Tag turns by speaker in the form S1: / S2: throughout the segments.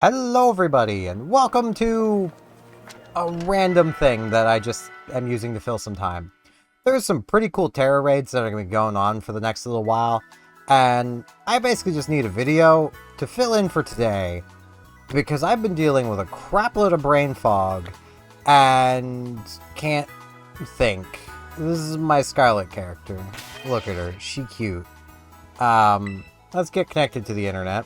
S1: Hello everybody, and welcome to a random thing that I just am using to fill some time. There's some pretty cool Terra raids that are going to be going on for the next little while, and I basically just need a video to fill in for today, because I've been dealing with a crapload of brain fog, and can't think. This is my Scarlet character. Look at her, she cute. Let's get connected to the internet.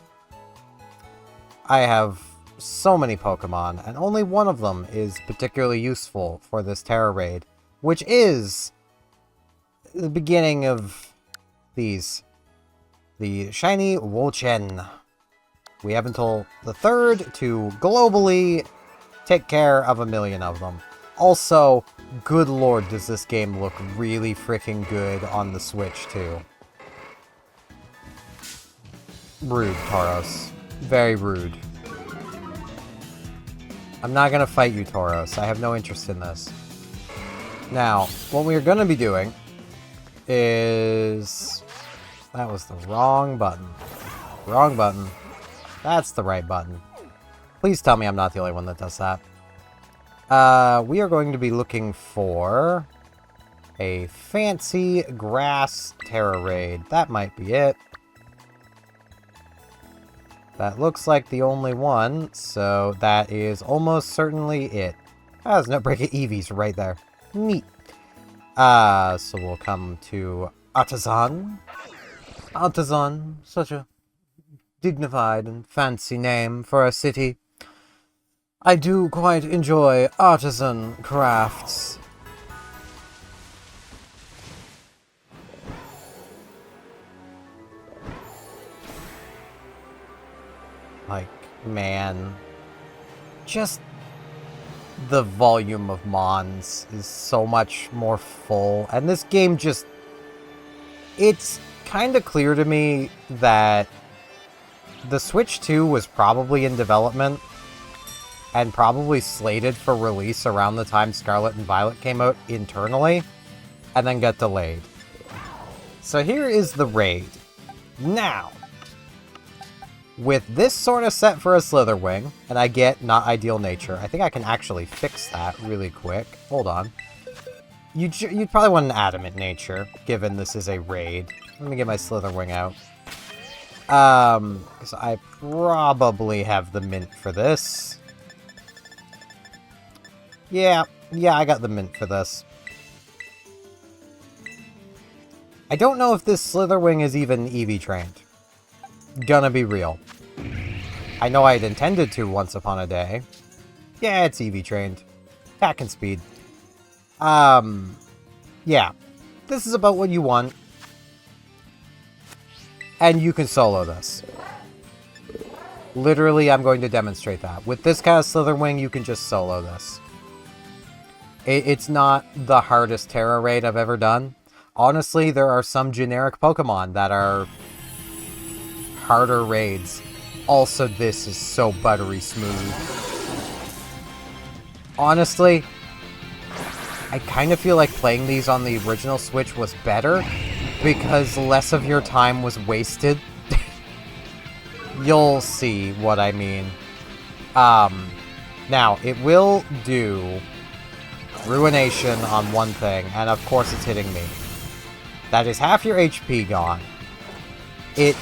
S1: I have so many Pokemon, and only one of them is particularly useful for this Tera raid, which is the beginning of these. The shiny Chien. We have until the 3rd to globally take care of 1,000,000 of them. Also, good lord, does this game look really freaking good on the Switch, too. Rude, Tauros. Very rude. I'm not gonna fight you, Tauros. I have no interest in this. Now, what we're gonna be doing is... That was the wrong button. Wrong button. That's the right button. Please tell me I'm not the only one that does that. We are going to be looking for a fancy grass Tera raid. That might be it. That looks like the only one, so that is almost certainly it. Ah, there's no break of Eevees right there. Neat. So we'll come to Artisan. Artisan, such a dignified and fancy name for a city. I do quite enjoy artisan crafts. Like, man, just the volume of Mons is so much more full, and this game just, it's kind of clear to me that the Switch 2 was probably in development and probably slated for release around the time Scarlet and Violet came out internally, and then got delayed. So here is the raid. Now, with this sort of set for a Slitherwing, and I get not ideal nature. I think I can actually fix that really quick. Hold on. You'd probably want an adamant nature, given this is a raid. Let me get my Slitherwing out. Because I probably have the mint for this. Yeah, I got the mint for this. I don't know if this Slitherwing is even EV trained. Gonna be real. I know I'd intended to once upon a day. Yeah, it's EV trained. Attack and speed. Yeah. This is about what you want. And you can solo this. Literally, I'm going to demonstrate that. With this kind of Slitherwing, you can just solo this. It's not the hardest Tera raid I've ever done. Honestly, there are some generic Pokemon that are harder raids. Also, this is so buttery smooth. Honestly, I kind of feel like playing these on the original Switch was better because less of your time was wasted. You'll see what I mean. Now, it will do Ruination on one thing, and of course it's hitting me. That is half your HP gone. It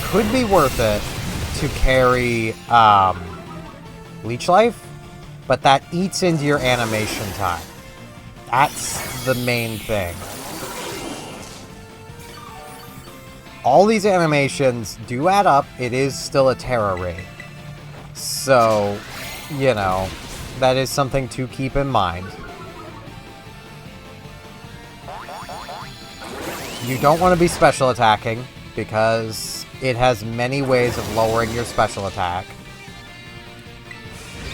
S1: could be worth it to carry Leech Life, but that eats into your animation time. That's the main thing. All these animations do add up. It is still a Tera raid. So, you know, that is something to keep in mind. You don't want to be special attacking, because it has many ways of lowering your special attack.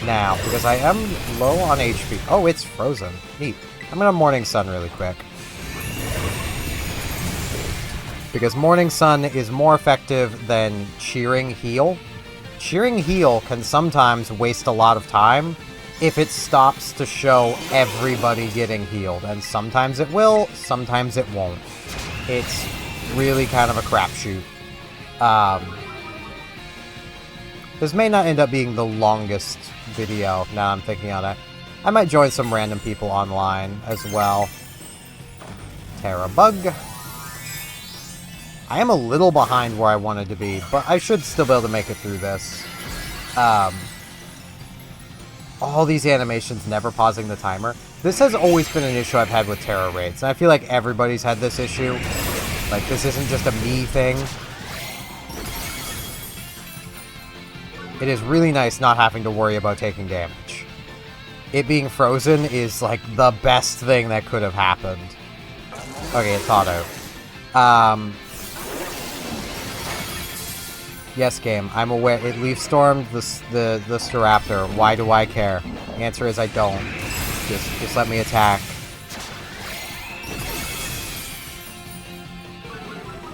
S1: Now, because I am low on HP... Oh, it's frozen. Neat. I'm gonna Morning Sun really quick. Because Morning Sun is more effective than Cheering Heal. Cheering Heal can sometimes waste a lot of time if it stops to show everybody getting healed. And sometimes it will, sometimes it won't. It's really kind of a crapshoot. This may not end up being the longest video, now I'm thinking on it. I might join some random people online as well. Tera bug. I am a little behind where I wanted to be, but I should still be able to make it through this. All these animations never pausing the timer. This has always been an issue I've had with Tera raids, and I feel like everybody's had this issue. Like, this isn't just a me thing. It is really nice not having to worry about taking damage. It being frozen is, like, the best thing that could have happened. Okay, it thawed out. Yes, game, I'm aware. It leaf stormed the Staraptor. Why do I care? The answer is I don't. Just let me attack.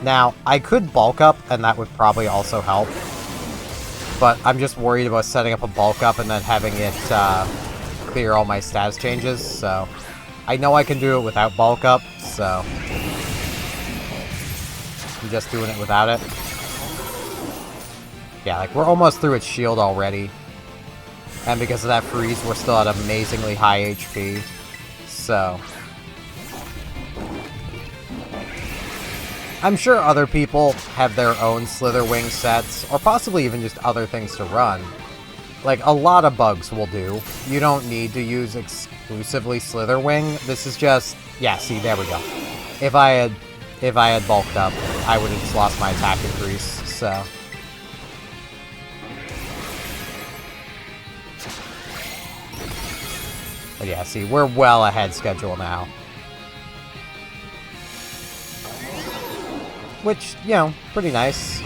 S1: Now, I could bulk up, and that would probably also help. But I'm just worried about setting up a bulk up and then having it clear all my status changes, so... I know I can do it without bulk up, so... I'm just doing it without it. Yeah, like, we're almost through its shield already. And because of that freeze, we're still at amazingly high HP. So... I'm sure other people have their own Slitherwing sets, or possibly even just other things to run. Like, a lot of bugs will do. You don't need to use exclusively Slitherwing. This is just... Yeah, see, there we go. If I had bulked up, I would have just lost my attack increase, so... But yeah, see, we're well ahead schedule now. Which, you know, pretty nice.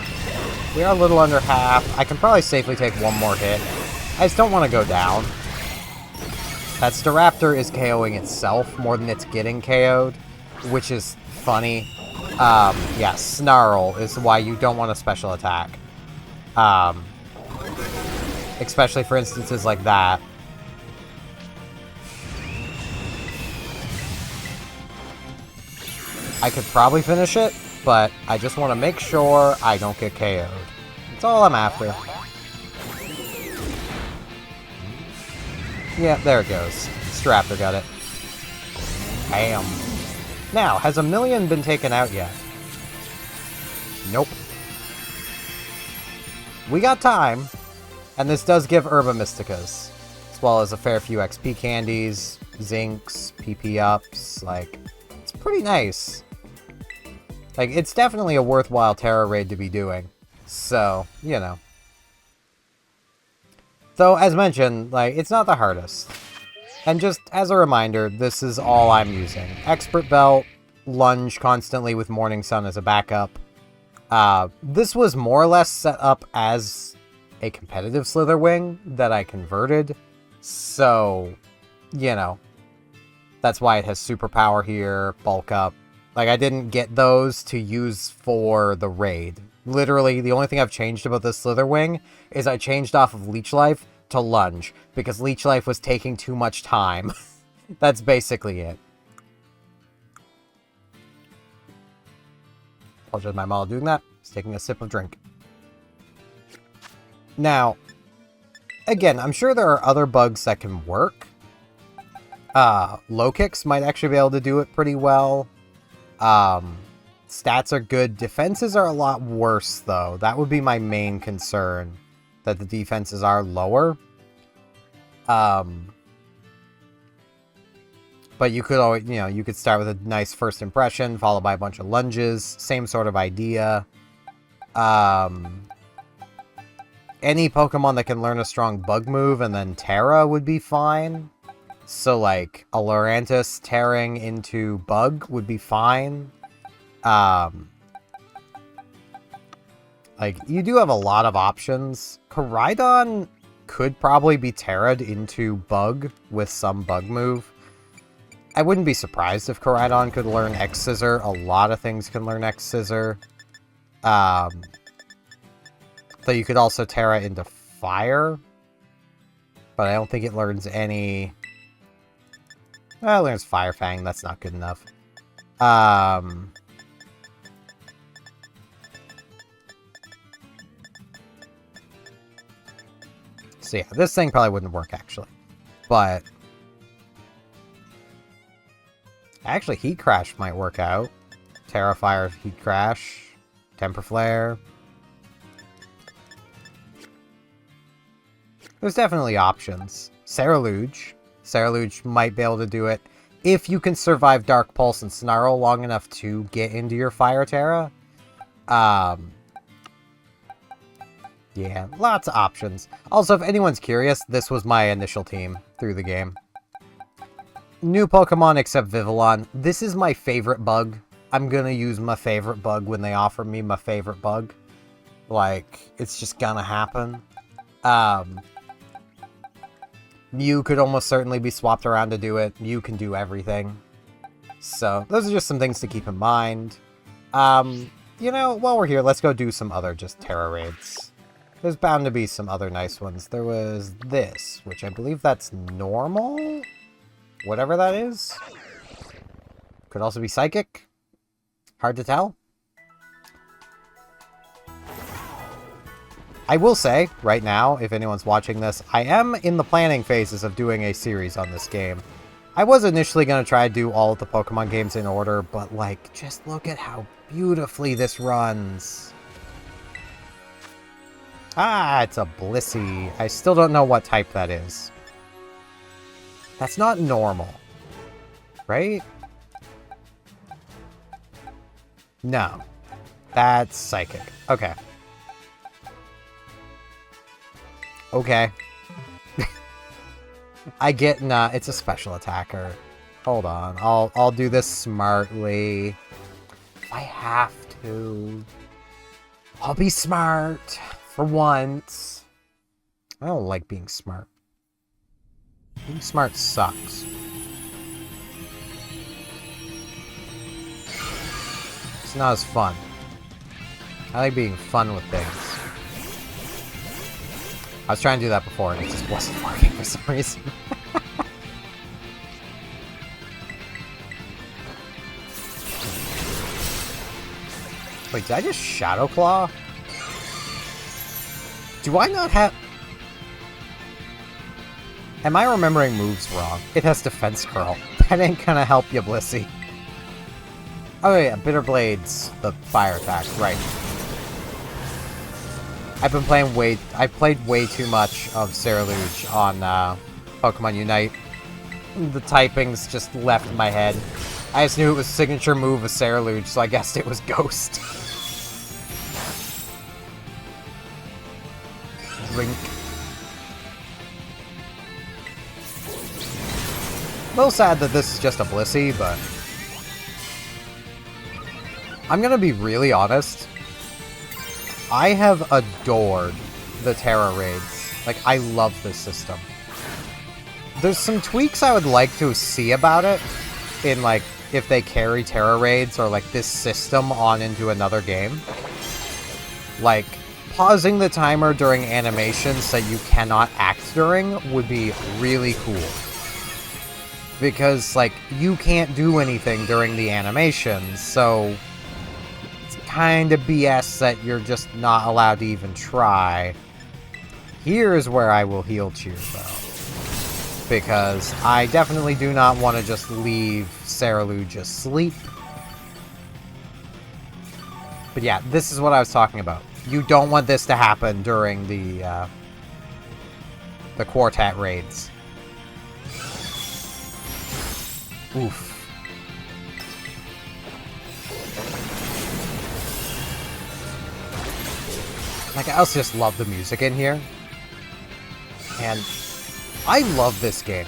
S1: We are a little under half. I can probably safely take one more hit. I just don't want to go down. That Staraptor is KOing itself more than it's getting KO'd, which is funny. Yeah, Snarl is why you don't want a special attack. Especially for instances like that. I could probably finish it, but I just want to make sure I don't get KO'd. That's all I'm after. Yeah, there it goes. Straptor got it. Bam. Now, has 1,000,000 been taken out yet? Nope. We got time, and this does give Herba Mysticas, as well as a fair few XP candies, zincs, PP ups, like, it's pretty nice. Like, it's definitely a worthwhile Tera raid to be doing. So, you know. Though, as mentioned, like, it's not the hardest. And just as a reminder, this is all I'm using. Expert Belt, Lunge constantly with Morning Sun as a backup. This was more or less set up as a competitive Slitherwing that I converted. So, you know. That's why it has Superpower here, Bulk Up. Like, I didn't get those to use for the raid. Literally, the only thing I've changed about this Slitherwing is I changed off of Leech Life to Lunge, because Leech Life was taking too much time. That's basically it. Apologize my mom doing that. Just taking a sip of drink. Now, again, I'm sure there are other bugs that can work. Low kicks might actually be able to do it pretty well. Stats are good. Defenses are a lot worse, though. That would be my main concern, that the defenses are lower. But you could always, you know, you could start with a nice first impression, followed by a bunch of lunges. Same sort of idea. Any Pokemon that can learn a strong bug move and then Tera would be fine. So, like, a Lurantis tearing into Bug would be fine. Like, you do have a lot of options. Koraidon could probably be terra'd into Bug with some Bug move. I wouldn't be surprised if Koraidon could learn X-Scissor. A lot of things can learn X-Scissor. So you could also Tera into Fire. But I don't think it learns any... Well, it learns Fire Fang. That's not good enough. So yeah, this thing probably wouldn't work, actually. But... actually, Heat Crash might work out. Tera Fire, Heat Crash, Temper Flare. There's definitely options. Ceruledge. Ceruledge might be able to do it if you can survive Dark Pulse and Snarl long enough to get into your Fire Tera. Yeah, lots of options. Also, if anyone's curious, this was my initial team through the game. New Pokemon except Vivillon. This is my favorite bug. I'm gonna use my favorite bug when they offer me my favorite bug. Like, it's just gonna happen. Mew could almost certainly be swapped around to do it. Mew can do everything. So, those are just some things to keep in mind. You know, while we're here, let's go do some other just Tera raids. There's bound to be some other nice ones. There was this, which I believe that's normal? Whatever that is. Could also be psychic. Hard to tell. I will say, right now, if anyone's watching this, I am in the planning phases of doing a series on this game. I was initially going to try to do all of the Pokemon games in order, but, like, just look at how beautifully this runs. Ah, it's a Blissey. I still don't know what type that is. That's not normal. Right? No. That's psychic. Okay. Okay. I get it's a special attacker. Hold on. I'll do this smartly. If I have to. I'll be smart. For once. I don't like being smart. Being smart sucks. It's not as fun. I like being fun with things. I was trying to do that before and it just wasn't working for some reason. Wait, did I just Shadow Claw? Do I not have... Am I remembering moves wrong? It has Defense Curl. That ain't gonna help you, Blissey. Oh yeah, Bitter Blades, the fire attack, right. I've been playing I played way too much of Ceruledge on Pokemon Unite. The typings just left my head. I just knew it was signature move of Ceruledge, so I guessed it was Ghost. Rink. A little sad that this is just a Blissey, but... I'm gonna be really honest. I have adored the Tera raids. Like, I love this system. There's some tweaks I would like to see about it in, like, if they carry Tera raids or, like, this system on into another game. Like, pausing the timer during animations that you cannot act during would be really cool. Because, like, you can't do anything during the animations, so... kind of BS that you're just not allowed to even try. Here's where I will heal Cheer, though. Because I definitely do not want to just leave Ceruledge asleep. But yeah, this is what I was talking about. You don't want this to happen during the Quartet raids. Oof. Like, I also just love the music in here. And I love this game.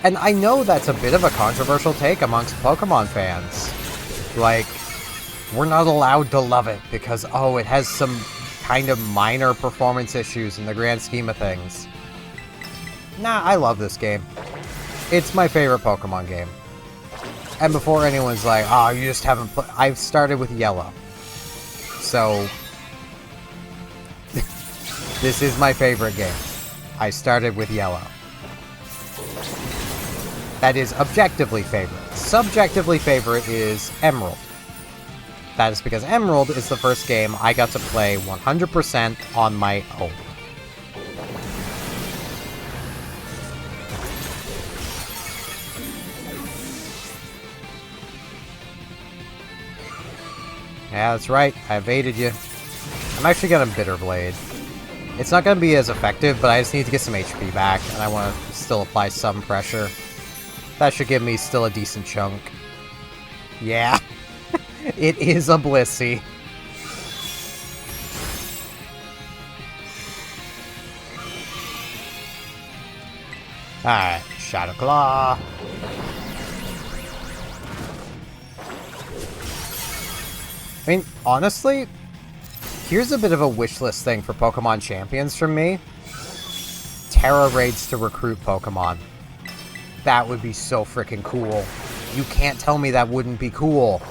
S1: And I know that's a bit of a controversial take amongst Pokemon fans. Like, we're not allowed to love it because, oh, it has some kind of minor performance issues in the grand scheme of things. Nah, I love this game. It's my favorite Pokemon game. And before anyone's like, oh, you just haven't played... I've started with Yellow. So... this is my favorite game. I started with Yellow. That is objectively favorite. Subjectively favorite is Emerald. That is because Emerald is the first game I got to play 100% on my own. Yeah, that's right. I evaded you. I'm actually gonna Bitter Blade. It's not gonna be as effective, but I just need to get some HP back, and I want to still apply some pressure. That should give me still a decent chunk. Yeah. It is a Blissey. Alright, Shadow Claw. I mean, honestly, here's a bit of a wish list thing for Pokemon Champions from me. Tera raids to recruit Pokemon. That would be so freaking cool. You can't tell me that wouldn't be cool.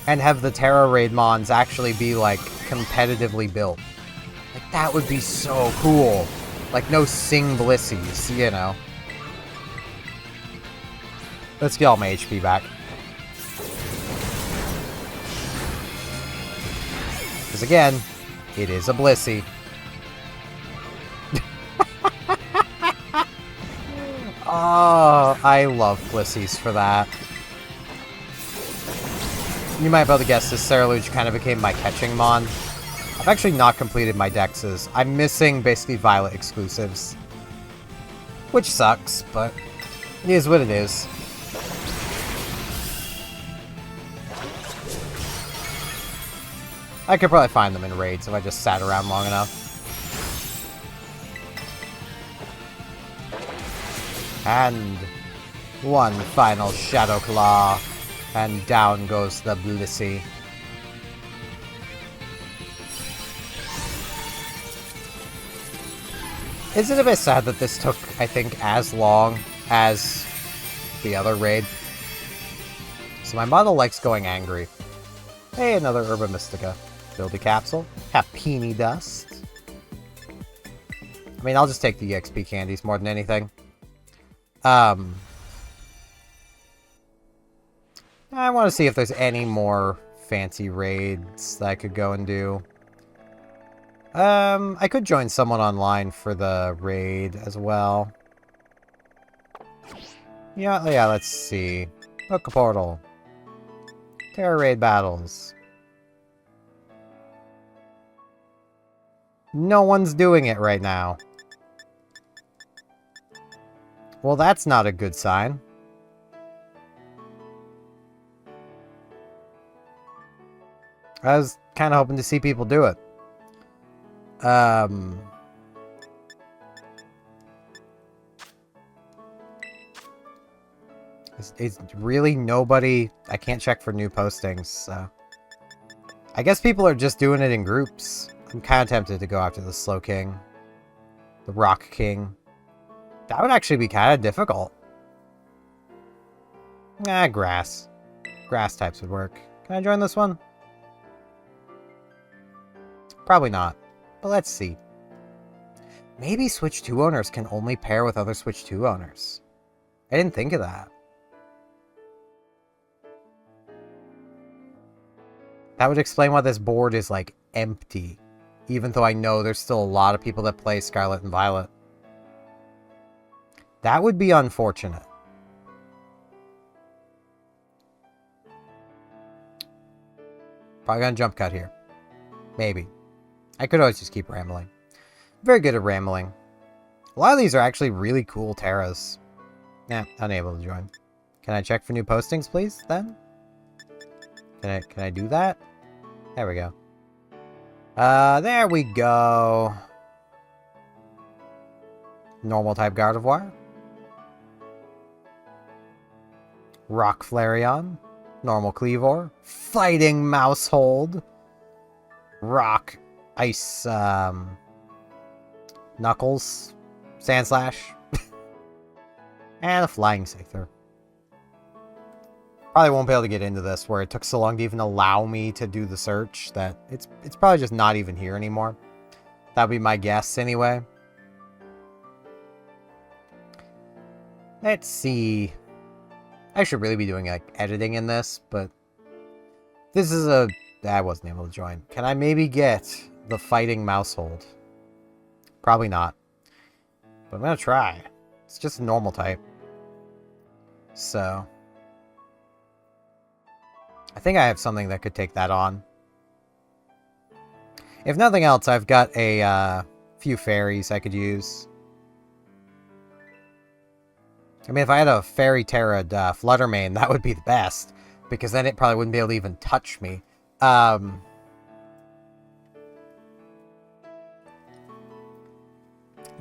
S1: And have the Tera raid mons actually be, like, competitively built. Like, that would be so cool. Like, no Sing Blissies, you know. Let's get all my HP back. Because again, it is a Blissey. Oh, I love Blissies for that. You might be able to guess this Ceruledge kind of became my catching mon. I've actually not completed my dexes. I'm missing basically Violet exclusives. Which sucks, but it is what it is. I could probably find them in raids if I just sat around long enough. And one final Shadow Claw. And down goes the Blissey. Is it a bit sad that this took, I think, as long as the other raid? So my model likes going angry. Hey, another Herba Mystica. Build a capsule. Happini Dust. I mean, I'll just take the EXP candies more than anything. I want to see if there's any more fancy raids that I could go and do. I could join someone online for the raid as well. Yeah, let's see. Book a portal. Terra raid battles. No one's doing it right now. Well, that's not a good sign. I was kind of hoping to see people do it. It's really nobody... I can't check for new postings, so... I guess people are just doing it in groups. I'm kind of tempted to go after the Slow King. The Rock King. That would actually be kind of difficult. Grass. Grass types would work. Can I join this one? Probably not. But let's see. Maybe Switch 2 owners can only pair with other Switch 2 owners. I didn't think of that. That would explain why this board is, like, empty. Even though I know there's still a lot of people that play Scarlet and Violet. That would be unfortunate. Probably gonna jump cut here. Maybe. I could always just keep rambling. Very good at rambling. A lot of these are actually really cool Teras. Nah, unable to join. Can I check for new postings, please, then? Can I do that? There we go. There we go. Normal type Gardevoir. Rock Flareon. Normal Cleavor. Fighting Mousehold. Rock. Ice, Knuckles. Sandslash. And a Flying Scyther. Probably won't be able to get into this where it took so long to even allow me to do the search that it's probably just not even here anymore. That would be my guess anyway. Let's see. I should really be doing like editing in this, but this is a... I wasn't able to join. Can I maybe get the Fighting Mousehold? Probably not. But I'm going to try. It's just a normal type. So... I think I have something that could take that on. If nothing else, I've got a few fairies I could use. I mean, if I had a fairy Terra Fluttermane, that would be the best. Because then it probably wouldn't be able to even touch me.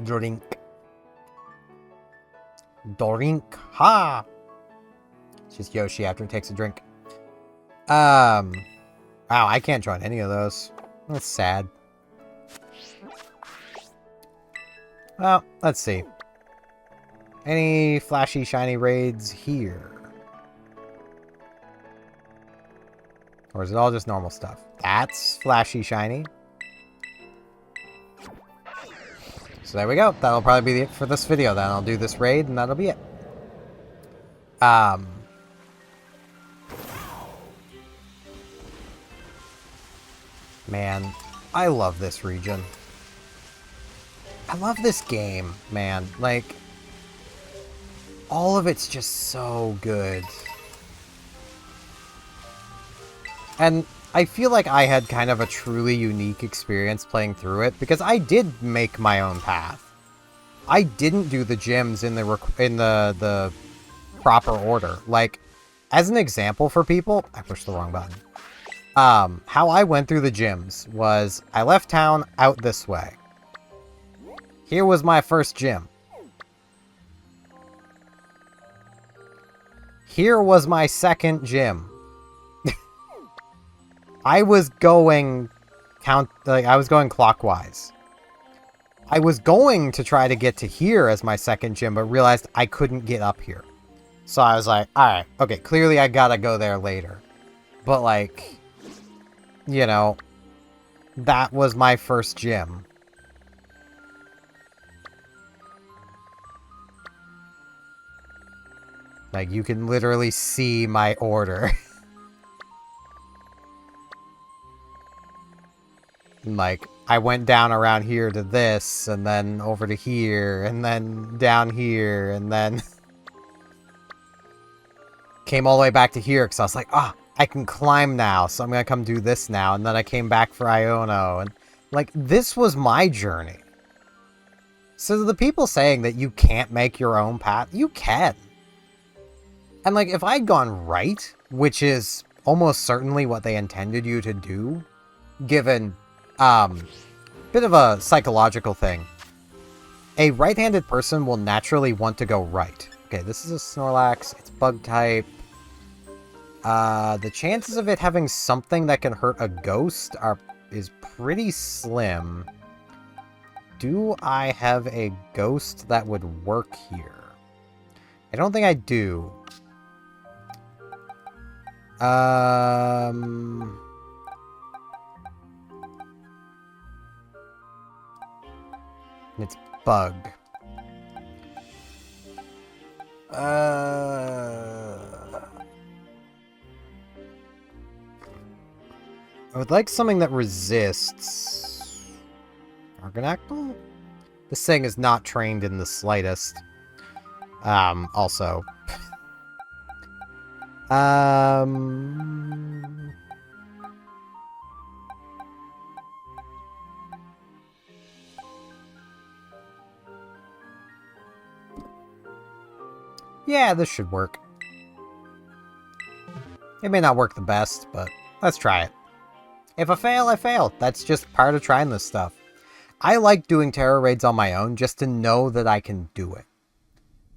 S1: Drink. Dorink. Ha! It's just Yoshi after he takes a drink. Wow, I can't join any of those. That's sad. Well, let's see. Any flashy, shiny raids here? Or is it all just normal stuff? That's flashy, shiny. So there we go. That'll probably be it for this video then. I'll do this raid and that'll be it. Man, I love this region. I love this game, man. Like, all of it's just so good. And I feel like I had kind of a truly unique experience playing through it, because I did make my own path. I didn't do the gyms in the proper order. Like, as an example for people, I pushed the wrong button. How I went through the gyms was I left town out this way. Here was my first gym. Here was my second gym. I was going clockwise. I was going to try to get to here as my second gym, but realized I couldn't get up here. So I was like, alright, okay, clearly I gotta go there later. But like, you know, that was my first gym. Like, you can literally see my order. Like, I went down around here to this, and then over to here, and then down here, and then came all the way back to here, because I was like, ah, I can climb now, so I'm going to come do this now, and then I came back for Iono, and, like, this was my journey. So the people saying that you can't make your own path, you can. And, like, if I'd gone right, which is almost certainly what they intended you to do, given bit of a psychological thing. A right-handed person will naturally want to go right. Okay, this is a Snorlax. It's bug type. The chances of it having something that can hurt a ghost is pretty slim. Do I have a ghost that would work here? I don't think I do. It's bug. I would like something that resists. Argonactyl? This thing is not trained in the slightest. Also. Yeah, this should work. It may not work the best, but let's try it. If I fail, I fail. That's just part of trying this stuff. I like doing Terra raids on my own just to know that I can do it.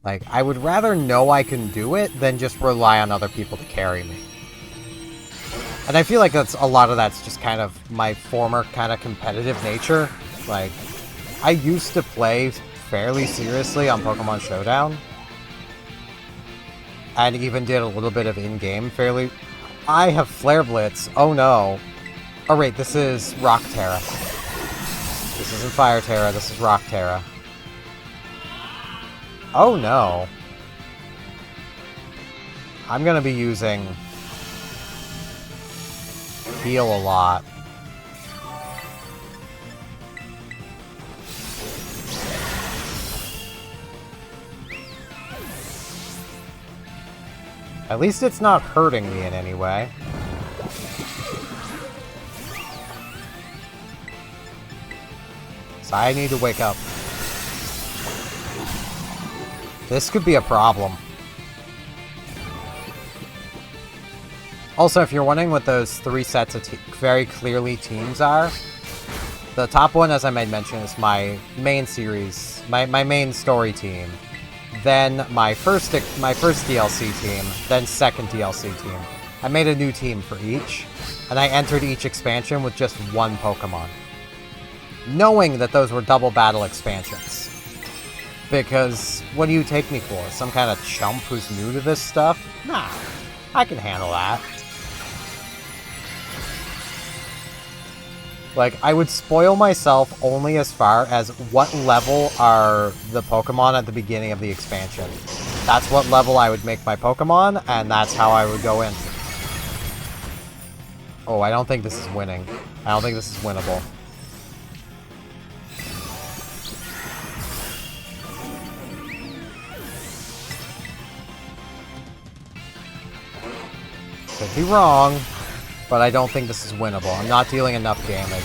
S1: Like, I would rather know I can do it than just rely on other people to carry me. And I feel like a lot of that's just kind of my former kind of competitive nature. Like, I used to play fairly seriously on Pokemon Showdown. And even did a little bit of in-game fairly... I have Flare Blitz. Oh no. Oh wait, this is Rock Terra. This isn't Fire Terra, this is Rock Terra. Oh no. I'm gonna be using... Heal a lot. At least it's not hurting me in any way. because I need to wake up. This could be a problem. Also, if you're wondering what those 3 sets of very clearly teams are, the top one, as I might mention, is my main series, my main story team. Then my first DLC team, then second DLC team. I made a new team for each, and I entered each expansion with just 1 Pokemon. Knowing that those were double battle expansions. Because, what do you take me for? Some kind of chump who's new to this stuff? Nah, I can handle that. Like, I would spoil myself only as far as what level are the Pokemon at the beginning of the expansion. That's what level I would make my Pokemon, and that's how I would go in. Oh, I don't think this is winning. I don't think this is winnable. Could be wrong. But I don't think this is winnable. I'm not dealing enough damage.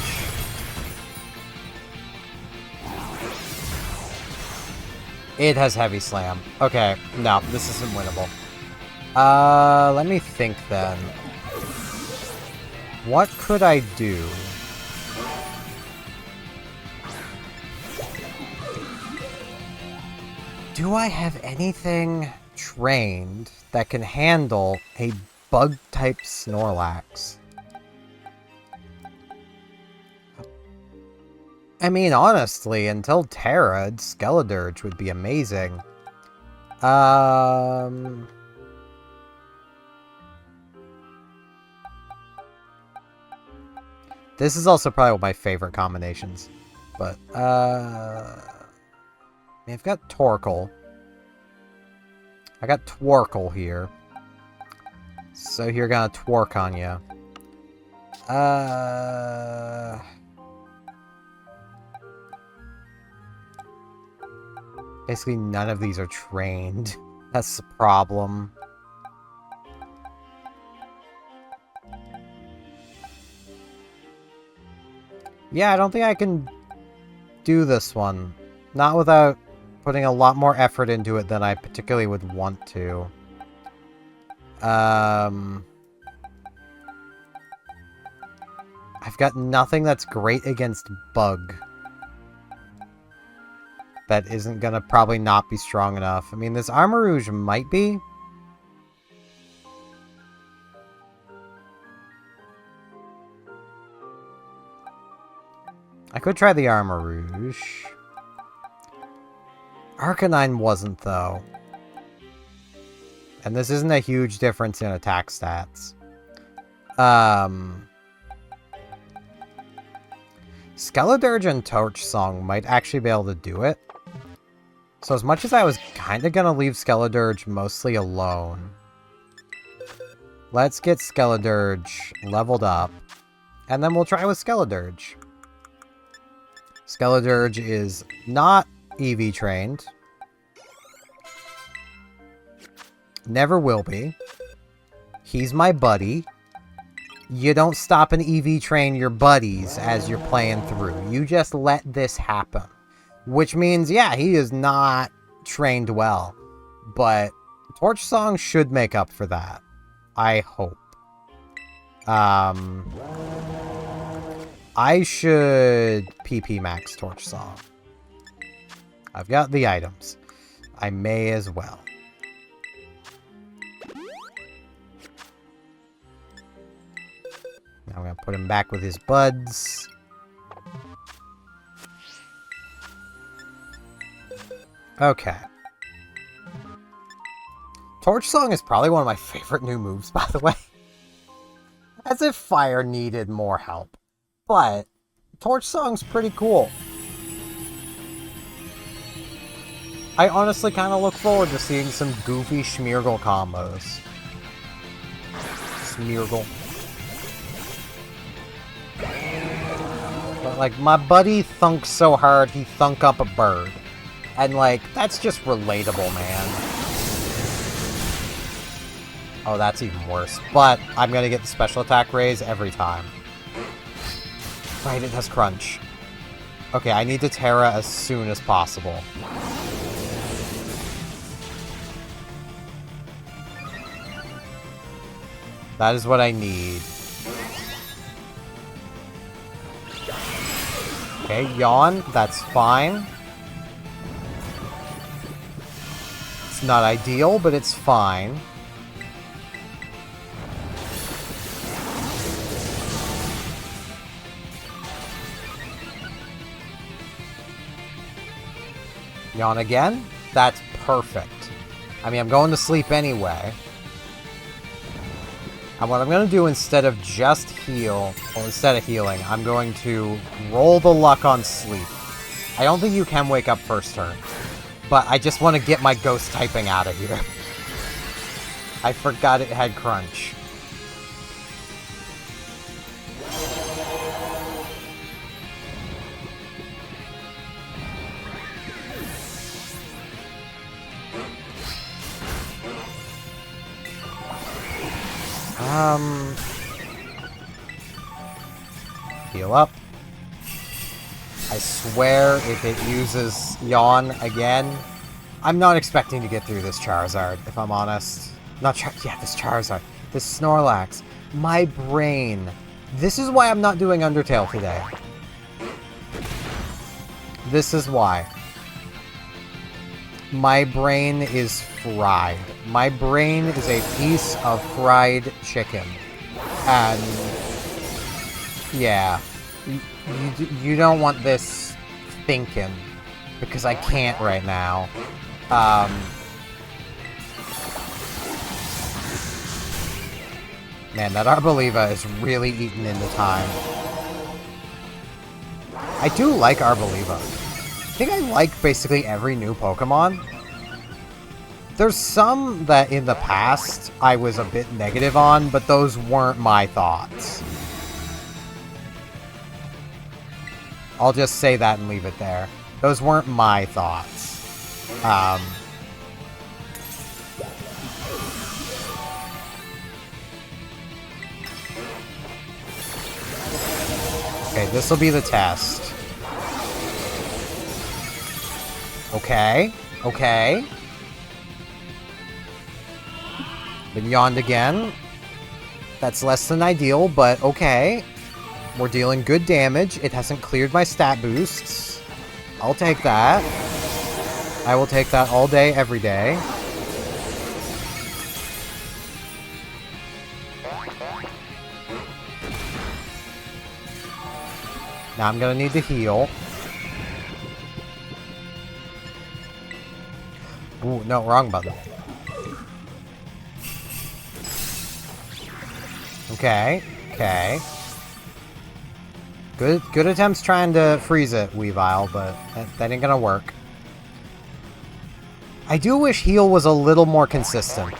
S1: It has Heavy Slam. Okay, no, this isn't winnable. Let me think then. What could I do? Do I have anything trained that can handle a Bug-type Snorlax? I mean, honestly, until Tera, Skeledirge would be amazing. This is also probably one of my favorite combinations. But, I've got Torkoal. I got Twarkle here. So you're gonna twerk on you. Basically, none of these are trained. That's the problem. Yeah, I don't think I can do this one. Not without putting a lot more effort into it than I particularly would want to. I've got nothing that's great against Bug. That isn't gonna probably not be strong enough. I mean, this Armarouge might be. I could try the Armarouge. Arcanine wasn't, though. And this isn't a huge difference in attack stats. Skeledirge and Torch Song might actually be able to do it. So as much as I was kind of going to leave Skeledirge mostly alone, let's get Skeledirge leveled up, and then we'll try with Skeledirge. Skeledirge is not EV trained. Never will be. He's my buddy. You don't stop and EV train your buddies as you're playing through. You just let this happen. Which means, yeah, he is not trained well. But Torch Song should make up for that. I hope. I should PP Max Torch Song. I've got the items. I may as well. Now I'm going to put him back with his buds. Okay. Torch Song is probably one of my favorite new moves, by the way. As if Fire needed more help. But Torch Song's pretty cool. I honestly kind of look forward to seeing some goofy Smeargle combos. Smeargle. But, like, my buddy thunks so hard he thunk up a bird. And, like, that's just relatable, man. Oh, that's even worse. But I'm gonna get the special attack raise every time. Right, it has crunch. Okay, I need to tera as soon as possible. That is what I need. Okay, yawn. That's fine. It's not ideal, but it's fine. Yawn again? That's perfect. I mean, I'm going to sleep anyway. And what I'm going to do instead of just heal, or instead of healing, I'm going to roll the luck on sleep. I don't think you can wake up first turn. But I just want to get my ghost typing out of here. I forgot it had crunch. Heal up. I swear if it uses Yawn again, I'm not expecting to get through this Charizard, if I'm honest. This Charizard. This Snorlax. My brain. This is why I'm not doing Undertale today. This is why. My brain is fried. My brain is a piece of fried chicken. And yeah, you don't want this thinking, because I can't right now. Man, that Arboliva is really eating into time. I do like Arboliva. I think I like basically every new Pokemon. There's some that in the past I was a bit negative on, but those weren't my thoughts. I'll just say that and leave it there. Those weren't my thoughts. Okay, this will be the test. Okay. Been yawned again. That's less than ideal, but okay. We're dealing good damage. It hasn't cleared my stat boosts. I'll take that. I will take that all day, every day. Now I'm gonna need to heal. Ooh, no, wrong button. Okay. Good attempts trying to freeze it, Weavile, but that ain't gonna work. I do wish heal was a little more consistent.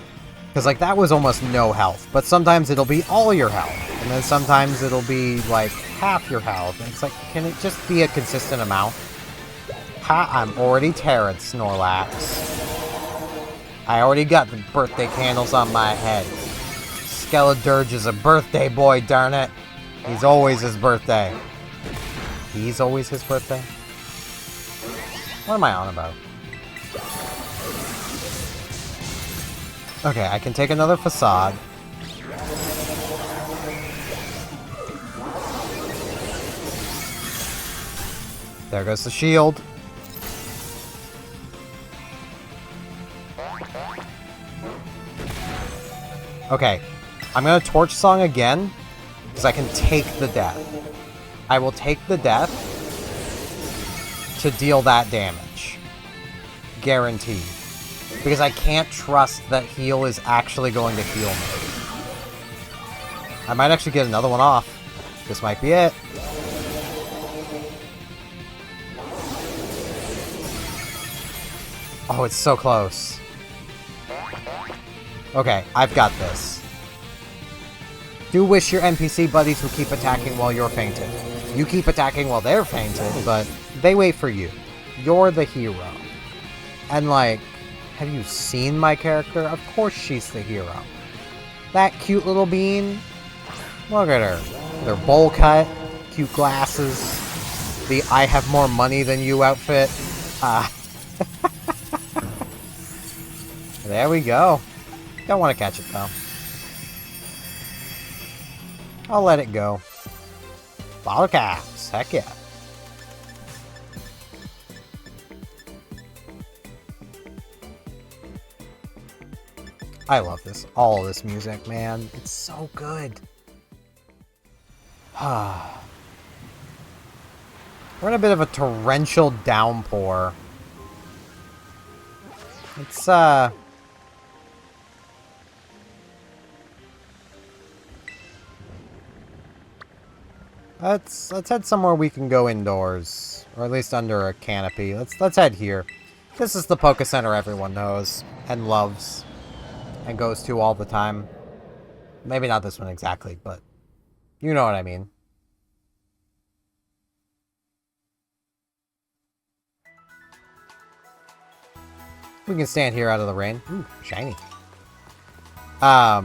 S1: Because, like, that was almost no health. But sometimes it'll be all your health. And then sometimes it'll be, like, half your health. And it's like, can it just be a consistent amount? Ha, I'm already terrored, Snorlax. I already got the birthday candles on my head. Skeledirge is a birthday boy, darn it. He's always his birthday. He's always his birthday? What am I on about? Okay, I can take another Facade. There goes the shield. Okay, I'm gonna Torch Song again, because I can take the death. I will take the death to deal that damage. Guaranteed. Because I can't trust that heal is actually going to heal me. I might actually get another one off. This might be it. Oh, it's so close. Okay, I've got this. Do wish your NPC buddies would keep attacking while you're fainted. You keep attacking while they're fainted, but they wait for you. You're the hero. And like, have you seen my character? Of course she's the hero. That cute little bean. Look at her. With her bowl cut, cute glasses. the I have more money than you outfit. There we go. Don't want to catch it, though. I'll let it go. Bottle caps. Heck yeah. I love this. All this music, man. It's so good. We're in a bit of a torrential downpour. It's, Let's head somewhere we can go indoors. Or at least under a canopy. Let's head here. This is the Poke Center everyone knows and loves. And goes to all the time. Maybe not this one exactly, but you know what I mean. We can stand here out of the rain. Ooh, shiny. I've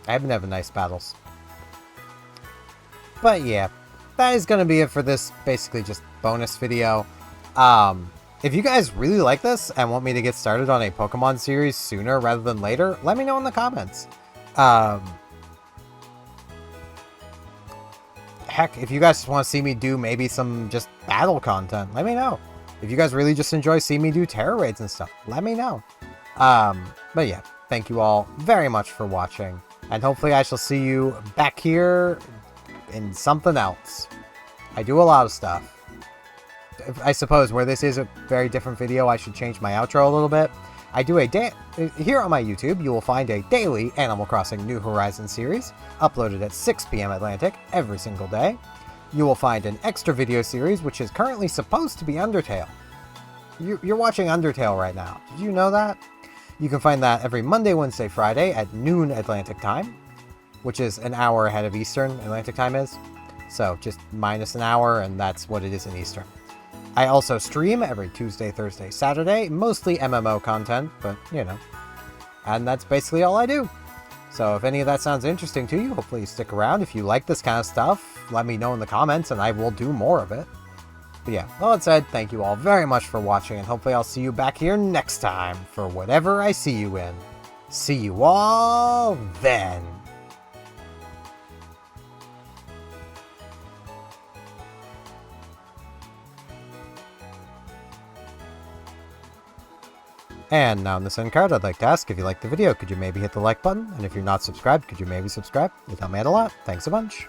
S1: been having nice battles. But yeah, that is going to be it for this basically just bonus video. If you guys really like this and want me to get started on a Pokemon series sooner rather than later, let me know in the comments. Heck, if you guys want to see me do maybe some just battle content, let me know. If you guys really just enjoy seeing me do Tera raids and stuff, let me know. But yeah, thank you all very much for watching. And hopefully I shall see you back here in something else. I do a lot of stuff. I suppose where this is a very different video, I should change my outro a little bit. I do a day here on my YouTube. You will find a daily Animal Crossing New Horizons series uploaded at 6 p.m. Atlantic every single day. You will find an extra video series which is currently supposed to be Undertale. You're watching Undertale right now. Did you know that? You can find that every Monday, Wednesday, Friday at noon Atlantic time, which is an hour ahead of Eastern Atlantic time is. So just minus an hour, and that's what it is in Eastern. I also stream every Tuesday, Thursday, Saturday, mostly MMO content, but you know. And that's basically all I do. So if any of that sounds interesting to you, hopefully you stick around. If you like this kind of stuff, let me know in the comments and I will do more of it. But yeah, all that said, thank you all very much for watching, and hopefully I'll see you back here next time for whatever I see you in. See you all then. And now in this end card, I'd like to ask, if you liked the video, could you maybe hit the like button? And if you're not subscribed, could you maybe subscribe? It'd help me out a lot. Thanks a bunch.